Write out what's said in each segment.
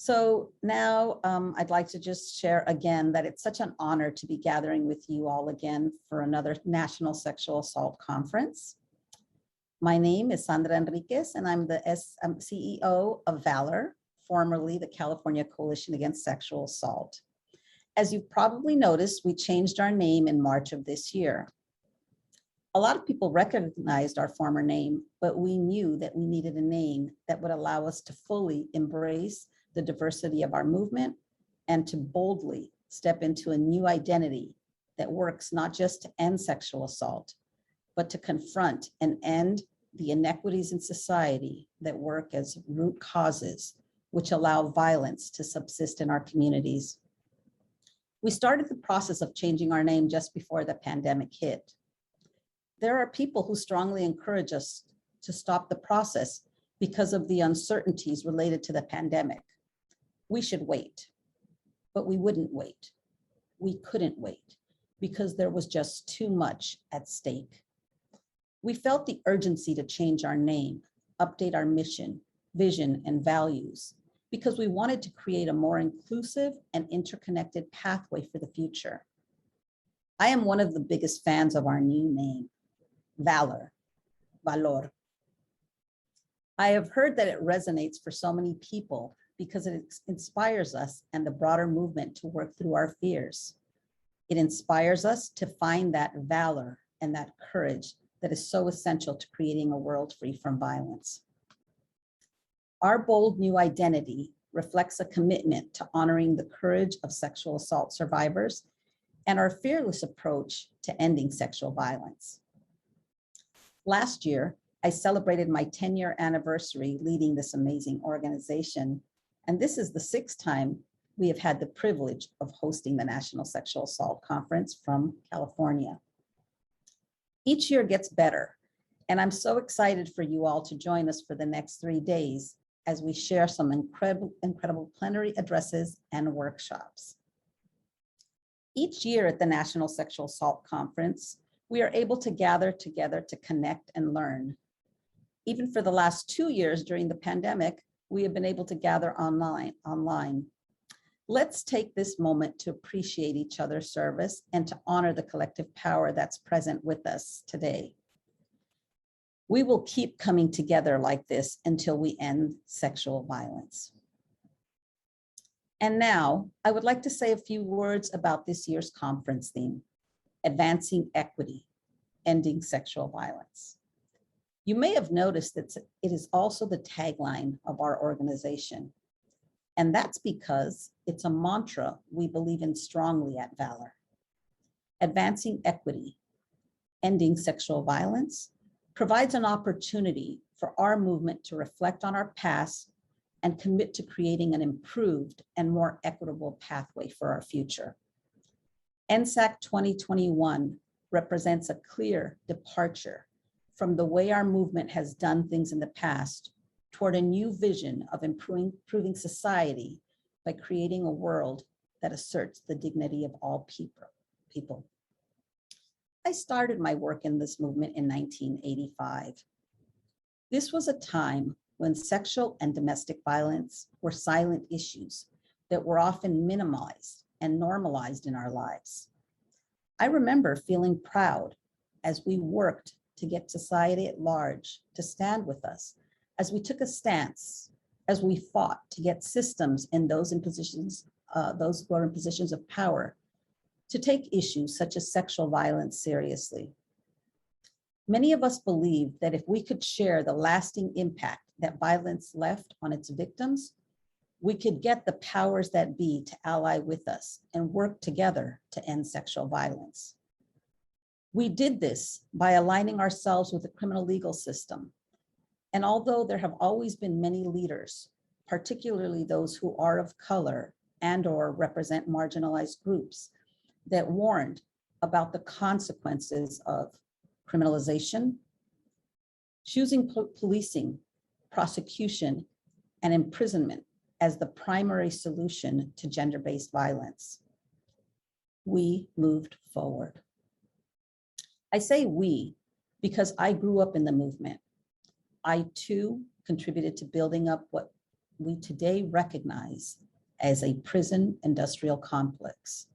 So now I'd like to just share again that it's such an honor to be gathering with you all again for another National Sexual Assault Conference. My name is Sandra Henriquez, and I'm the CEO of Valor, formerly the California Coalition Against Sexual Assault. As you've probably noticed, we changed our name in March of this year. A lot of people recognized our former name, but we knew that we needed a name that would allow us to fully embrace the diversity of our movement and to boldly step into a new identity that works not just to end sexual assault, but to confront and end the inequities in society that work as root causes which allow violence to subsist in our communities. We started the process of changing our name just before the pandemic hit. There are people who strongly encourage us to stop the process because of the uncertainties related to the pandemic. We should wait, but we wouldn't wait. We couldn't wait because there was just too much at stake. We felt the urgency to change our name, update our mission, vision, and values, because we wanted to create a more inclusive and interconnected pathway for the future. I am one of the biggest fans of our new name, Valor, Valor. I have heard that it resonates for so many people because it inspires us and the broader movement to work through our fears. It inspires us to find that valor and that courage that is so essential to creating a world free from violence. Our bold new identity reflects a commitment to honoring the courage of sexual assault survivors and our fearless approach to ending sexual violence. Last year, I celebrated my 10-year anniversary leading this amazing organization, and this is the 6th time we have had the privilege of hosting the National Sexual Assault Conference from California. Each year gets better, and I'm so excited for you all to join us for the next 3 days as we share some incredible plenary addresses and workshops. Each year at the National Sexual Assault Conference, we are able to gather together to connect and learn. Even for the last 2 years during the pandemic, we have been able to gather online. Let's take this moment to appreciate each other's service and to honor the collective power that's present with us today. We will keep coming together like this until we end sexual violence. And now, I would like to say a few words about this year's conference theme, Advancing Equity, Ending Sexual Violence. You may have noticed that it is also the tagline of our organization. And that's because it's a mantra we believe in strongly at Valor. Advancing equity, ending sexual violence, provides an opportunity for our movement to reflect on our past and commit to creating an improved and more equitable pathway for our future. NSAC 2021 represents a clear departure from the way our movement has done things in the past toward a new vision of improving society by creating a world that asserts the dignity of all people. I started my work in this movement in 1985. This was a time when sexual and domestic violence were silent issues that were often minimized and normalized in our lives. I remember feeling proud as we worked to get society at large to stand with us, as we took a stance, as we fought to get systems and those who are in positions of power to take issues such as sexual violence seriously. Many of us believed that if we could share the lasting impact that violence left on its victims, we could get the powers that be to ally with us and work together to end sexual violence. We did this by aligning ourselves with the criminal legal system. And although there have always been many leaders, particularly those who are of color and/or represent marginalized groups, that warned about the consequences of criminalization, choosing policing, prosecution, and imprisonment as the primary solution to gender-based violence. We moved forward. I say we because I grew up in the movement. I too contributed to building up what we today recognize as a prison industrial complex,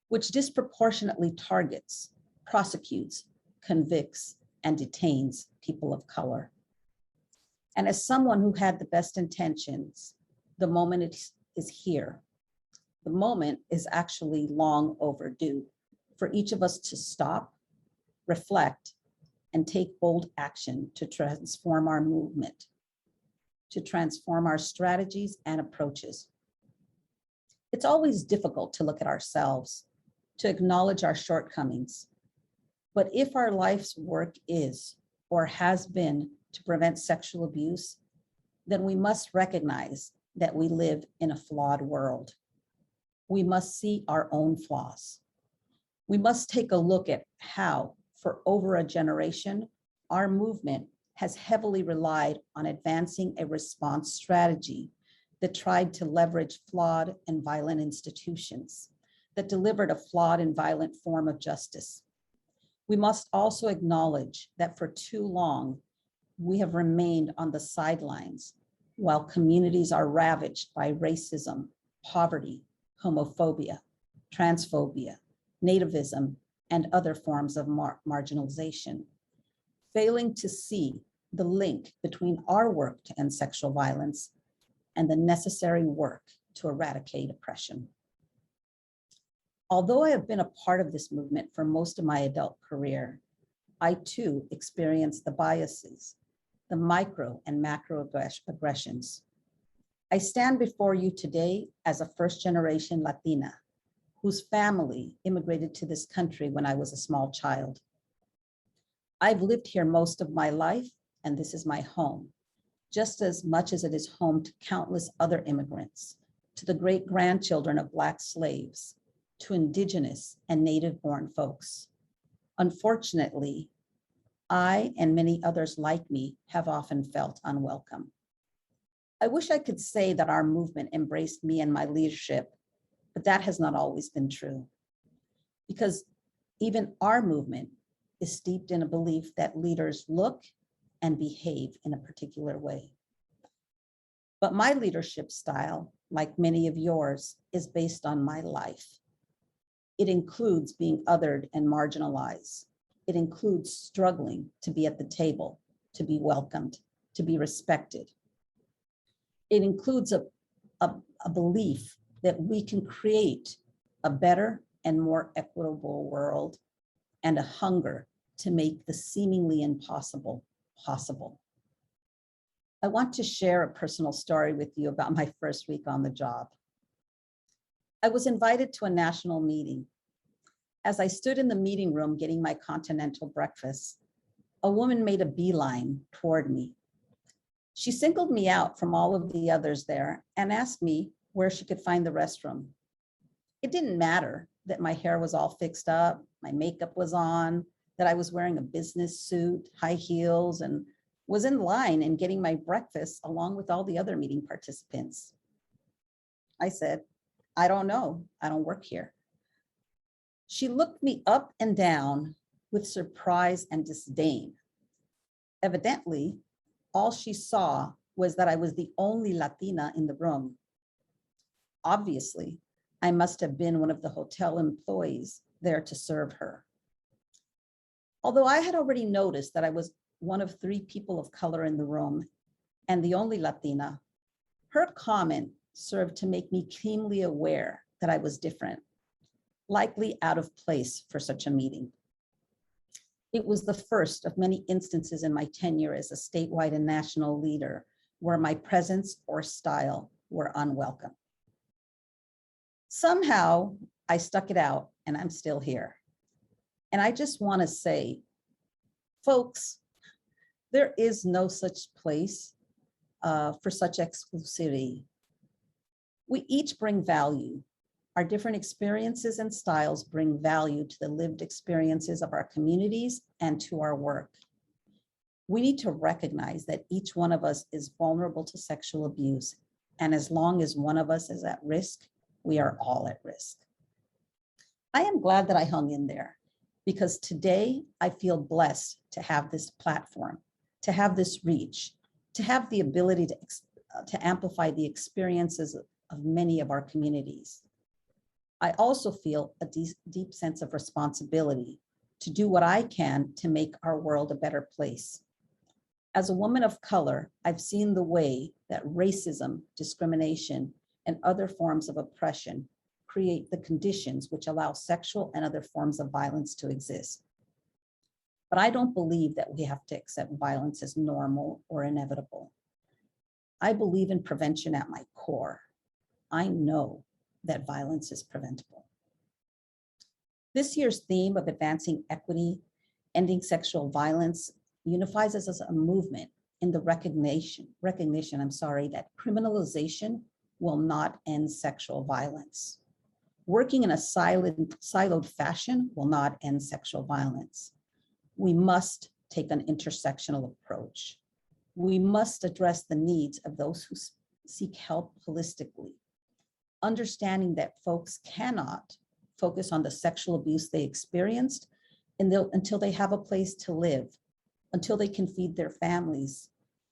which disproportionately targets, prosecutes, convicts, and detains people of color. And as someone who had the best intentions, the moment is here. The moment is actually long overdue for each of us to stop, reflect, and take bold action to transform our movement, to transform our strategies and approaches. It's always difficult to look at ourselves, to acknowledge our shortcomings. But if our life's work is or has been to prevent sexual abuse, then we must recognize that we live in a flawed world. We must see our own flaws. We must take a look at how, for over a generation, our movement has heavily relied on advancing a response strategy that tried to leverage flawed and violent institutions, that delivered a flawed and violent form of justice. We must also acknowledge that for too long, we have remained on the sidelines while communities are ravaged by racism, poverty, homophobia, transphobia, nativism, and other forms of marginalization, failing to see the link between our work to end sexual violence and the necessary work to eradicate oppression. Although I have been a part of this movement for most of my adult career, I too experienced the biases, the micro and macro aggressions. I stand before you today as a first-generation Latina whose family immigrated to this country when I was a small child. I've lived here most of my life, and this is my home, just as much as it is home to countless other immigrants, to the great-grandchildren of Black slaves, to Indigenous and Native-born folks. Unfortunately, I and many others like me have often felt unwelcome. I wish I could say that our movement embraced me and my leadership, but that has not always been true. Because even our movement is steeped in a belief that leaders look and behave in a particular way. But my leadership style, like many of yours, is based on my life. It includes being othered and marginalized. It includes struggling to be at the table, to be welcomed, to be respected. It includes a belief that we can create a better and more equitable world, and a hunger to make the seemingly impossible possible. I want to share a personal story with you about my first week on the job. I was invited to a national meeting. As I stood in the meeting room getting my continental breakfast, a woman made a beeline toward me. She singled me out from all of the others there and asked me where she could find the restroom. It didn't matter that my hair was all fixed up, my makeup was on, that I was wearing a business suit, high heels, and was in line and getting my breakfast along with all the other meeting participants. I said, I don't know, I don't work here. She looked me up and down with surprise and disdain. Evidently, all she saw was that I was the only Latina in the room. Obviously, I must have been one of the hotel employees there to serve her. Although I had already noticed that I was one of 3 people of color in the room and the only Latina, her comment served to make me keenly aware that I was different, likely out of place for such a meeting. It was the first of many instances in my tenure as a statewide and national leader where my presence or style were unwelcome. Somehow I stuck it out and I'm still here. And I just want to say, folks, there is no such place for such exclusivity. We each bring value. Our different experiences and styles bring value to the lived experiences of our communities and to our work. We need to recognize that each one of us is vulnerable to sexual abuse. And as long as one of us is at risk, we are all at risk. I am glad that I hung in there because today I feel blessed to have this platform, to have this reach, to have the ability to to amplify the experiences of many of our communities. I also feel a deep sense of responsibility to do what I can to make our world a better place. As a woman of color, I've seen the way that racism, discrimination, and other forms of oppression create the conditions which allow sexual and other forms of violence to exist. But I don't believe that we have to accept violence as normal or inevitable. I believe in prevention at my core. I know that violence is preventable. This year's theme of advancing equity, ending sexual violence, unifies us as a movement in the recognition that criminalization will not end sexual violence. Working in a siloed fashion will not end sexual violence. We must take an intersectional approach. We must address the needs of those who seek help holistically, understanding that folks cannot focus on the sexual abuse they experienced until they have a place to live, until they can feed their families,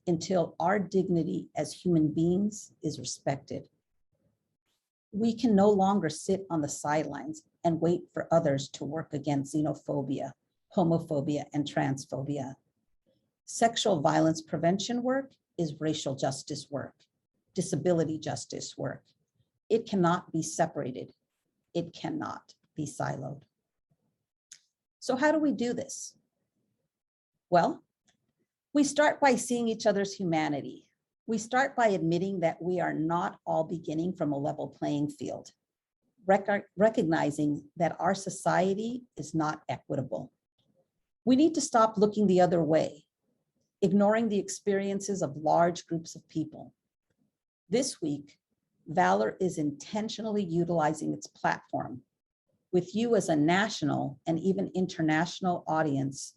until our dignity as human beings is respected. We can no longer sit on the sidelines and wait for others to work against xenophobia, homophobia, and transphobia. Sexual violence prevention work is racial justice work, disability justice work. It cannot be separated. It cannot be siloed. So how do we do this? Well, we start by seeing each other's humanity. We start by admitting that we are not all beginning from a level playing field, recognizing that our society is not equitable. We need to stop looking the other way, ignoring the experiences of large groups of people. This week, Valor is intentionally utilizing its platform with you as a national and even international audience.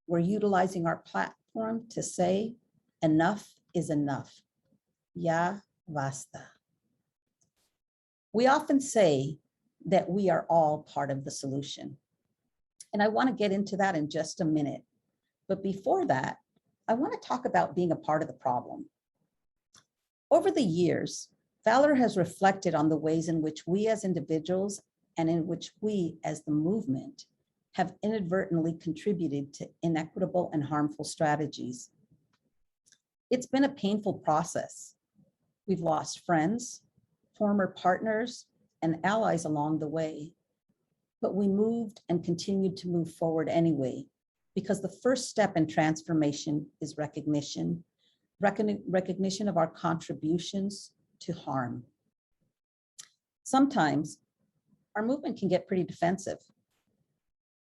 We're utilizing our platform to say, enough is enough. Ya basta. We often say that we are all part of the solution. And I want to get into that in just a minute. But before that, I want to talk about being a part of the problem. Over the years, Valor has reflected on the ways in which we as individuals and in which we as the movement have inadvertently contributed to inequitable and harmful strategies. It's been a painful process. We've lost friends, former partners, and allies along the way. But we moved and continued to move forward anyway, because the first step in transformation is recognition of our contributions to harm. Sometimes our movement can get pretty defensive.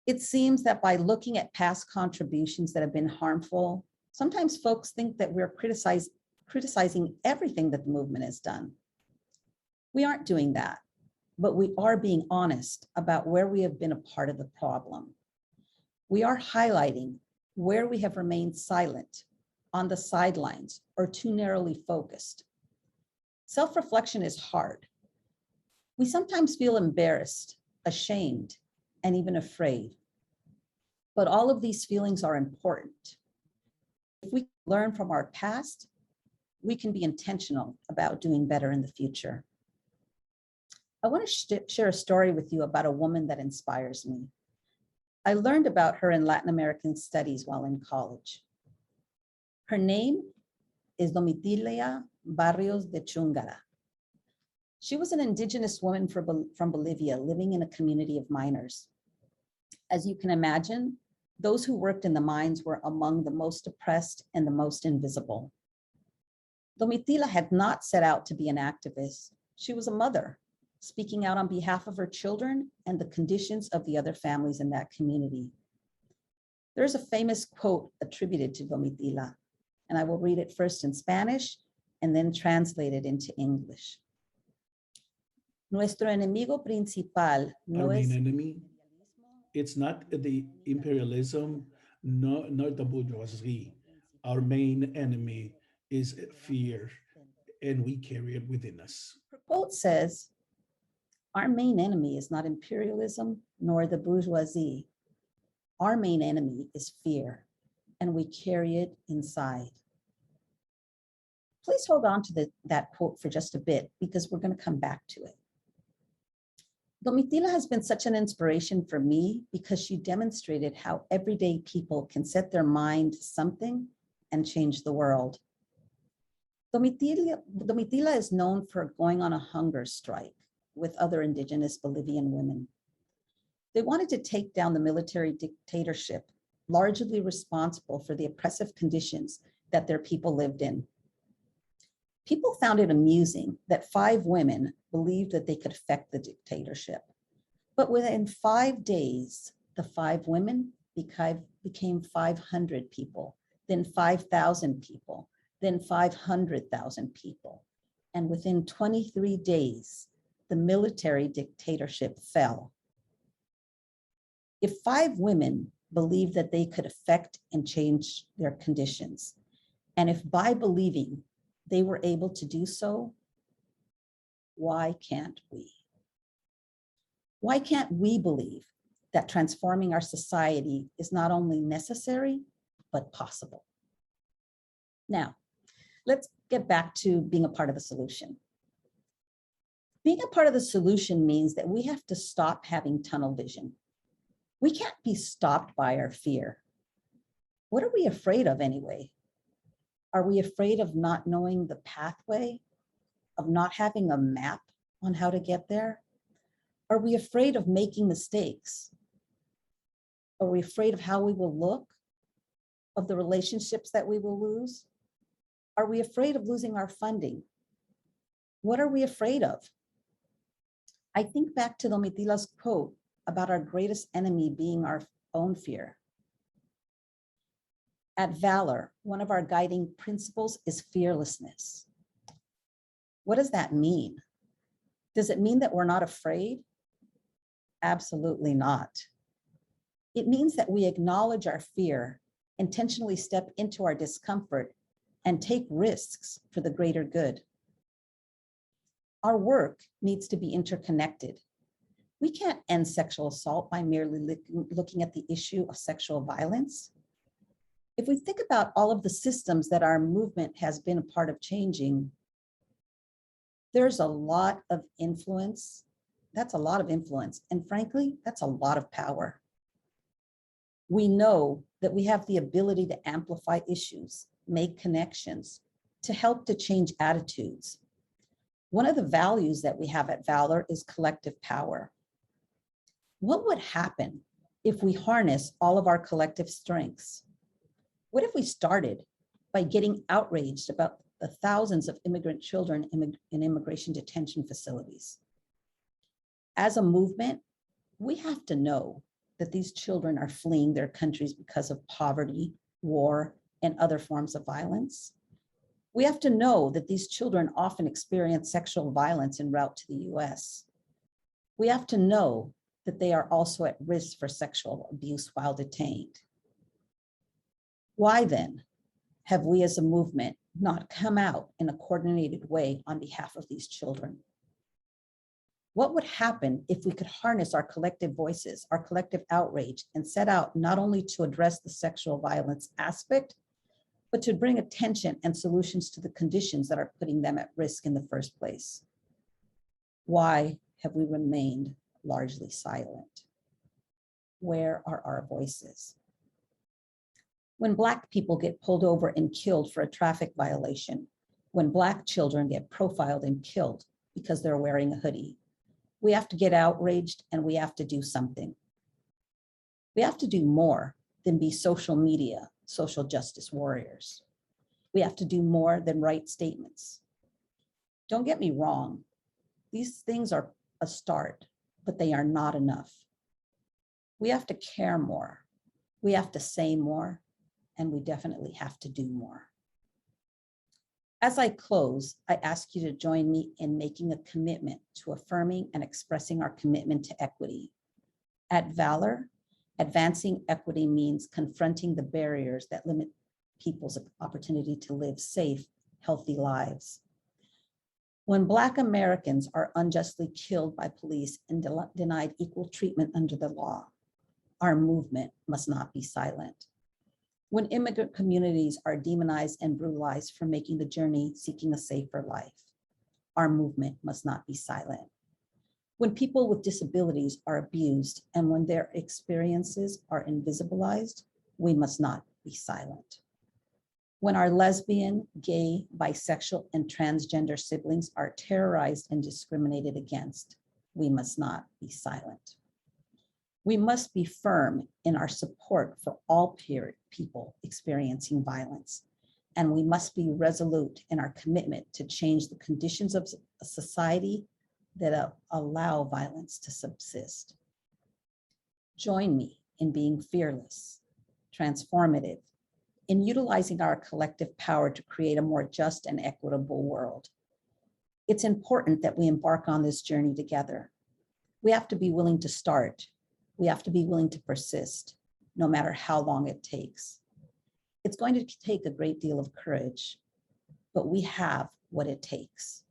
It seems that by looking at past contributions that have been harmful, sometimes folks think that we're criticizing everything that the movement has done. We aren't doing that, but we are being honest about where we have been a part of the problem. We are highlighting where we have remained silent, on the sidelines, or too narrowly focused. Self-reflection is hard. We sometimes feel embarrassed, ashamed, and even afraid. But all of these feelings are important. If we learn from our past, we can be intentional about doing better in the future. I want to share a story with you about a woman that inspires me. I learned about her in Latin American studies while in college. Her name is Domitila Barrios de Chungara. She was an indigenous woman from Bolivia living in a community of miners. As you can imagine, those who worked in the mines were among the most oppressed and the most invisible. Domitila had not set out to be an activist. She was a mother, speaking out on behalf of her children and the conditions of the other families in that community. There's a famous quote attributed to Domitila, and I will read it first in Spanish and then translate it into English. Nuestro enemigo principal no es... Our main enemy, it's not the imperialism, nor the bourgeoisie. Our main enemy is fear, and we carry it within us. Her quote says, our main enemy is not imperialism nor the bourgeoisie. Our main enemy is fear, and we carry it inside. Please hold on to that quote for just a bit because we're going to come back to it. Domitila has been such an inspiration for me because she demonstrated how everyday people can set their mind to something and change the world. Domitila is known for going on a hunger strike with other indigenous Bolivian women. They wanted to take down the military dictatorship, largely responsible for the oppressive conditions that their people lived in. People found it amusing that 5 women believed that they could affect the dictatorship. But within 5 days, the 5 women became 500 people, then 5,000 people, then 500,000 people. And within 23 days, the military dictatorship fell. If 5 women believed that they could affect and change their conditions, and if by believing they were able to do so, why can't we? Why can't we believe that transforming our society is not only necessary, but possible? Now, let's get back to being a part of the solution. Being a part of the solution means that we have to stop having tunnel vision. We can't be stopped by our fear. What are we afraid of anyway? Are we afraid of not knowing the pathway, of not having a map on how to get there? Are we afraid of making mistakes? Are we afraid of how we will look, of the relationships that we will lose? Are we afraid of losing our funding? What are we afraid of? I think back to Domitila's quote about our greatest enemy being our own fear. At Valor, one of our guiding principles is fearlessness. What does that mean? Does it mean that we're not afraid? Absolutely not. It means that we acknowledge our fear, intentionally step into our discomfort, and take risks for the greater good. Our work needs to be interconnected. We can't end sexual assault by merely looking at the issue of sexual violence. If we think about all of the systems that our movement has been a part of changing, there's a lot of influence. That's a lot of influence. And frankly, that's a lot of power. We know that we have the ability to amplify issues, make connections, to help to change attitudes. One of the values that we have at Valor is collective power. What would happen if we harness all of our collective strengths? What if we started by getting outraged about the thousands of immigrant children in immigration detention facilities? As a movement, we have to know that these children are fleeing their countries because of poverty, war, and other forms of violence. We have to know that these children often experience sexual violence en route to the US. We have to know that they are also at risk for sexual abuse while detained. Why then have we as a movement not come out in a coordinated way on behalf of these children? What would happen if we could harness our collective voices, our collective outrage, and set out not only to address the sexual violence aspect, but to bring attention and solutions to the conditions that are putting them at risk in the first place? Why have we remained largely silent? Where are our voices? When Black people get pulled over and killed for a traffic violation, when Black children get profiled and killed because they're wearing a hoodie, we have to get outraged and we have to do something. We have to do more than be social media, social justice warriors. We have to do more than write statements. Don't get me wrong, these things are a start, but they are not enough. We have to care more, we have to say more, and we definitely have to do more. As I close, I ask you to join me in making a commitment to affirming and expressing our commitment to equity. At Valor, advancing equity means confronting the barriers that limit people's opportunity to live safe, healthy lives. When Black Americans are unjustly killed by police and denied equal treatment under the law, our movement must not be silent. When immigrant communities are demonized and brutalized for making the journey seeking a safer life, our movement must not be silent. When people with disabilities are abused and when their experiences are invisibilized, we must not be silent. When our lesbian, gay, bisexual, and transgender siblings are terrorized and discriminated against, we must not be silent. We must be firm in our support for all people experiencing violence, and we must be resolute in our commitment to change the conditions of a society that allow violence to subsist. Join me in being fearless, transformative, in utilizing our collective power to create a more just and equitable world. It's important that we embark on this journey together. We have to be willing to start. We have to be willing to persist, no matter how long it takes. It's going to take a great deal of courage, but we have what it takes.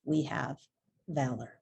We have valor.